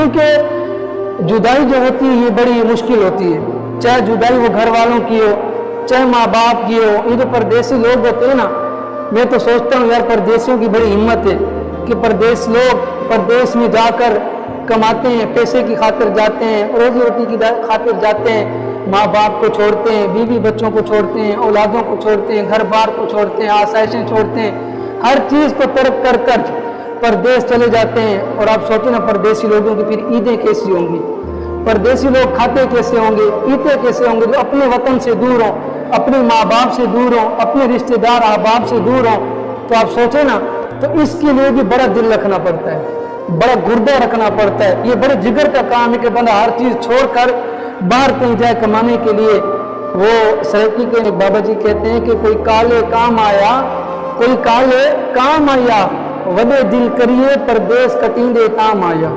क्योंकि जुदाई जो होती है ये बड़ी मुश्किल होती है, चाहे जुदाई वो घर वालों की हो, चाहे माँ बाप की हो। ये जो परदेसी लोग होते हैं ना, मैं तो सोचता हूँ यार परदेशियों की बड़ी हिम्मत है कि परदेश लोग परदेश में जाकर कमाते हैं, पैसे की खातिर जाते हैं, रोजी रोटी की खातिर जाते हैं, माँ बाप को छोड़ते हैं, बीवी बच्चों को छोड़ते हैं, औलादों को छोड़ते हैं, घर बार को छोड़ते हैं, आसाइशें छोड़ते हैं, हर चीज़ को तर्क कर कर परदेश चले जाते हैं। और आप सोचो ना परदेसी लोगों की फिर ईदें कैसी होंगी, परदेसी लोग खाते कैसे होंगे, पीते कैसे होंगे, जो अपने वतन से दूर हों, अपने माँ बाप से दूर हों, अपने रिश्तेदार अहबाब से दूर हों। तो आप सोचें ना, तो इसके लिए भी बड़ा दिल रखना पड़ता है, बड़ा गुर्दा रखना पड़ता है। ये बड़े जिगर का काम है कि बंदा हर चीज़ छोड़कर बाहर कहीं जाए कमाने के लिए। वो सराइकी के बाबा जी कहते हैं कि कोई काले काम आया, कोई काले काम आया, वडे दिल करिए परदेश कटींदे काम आया।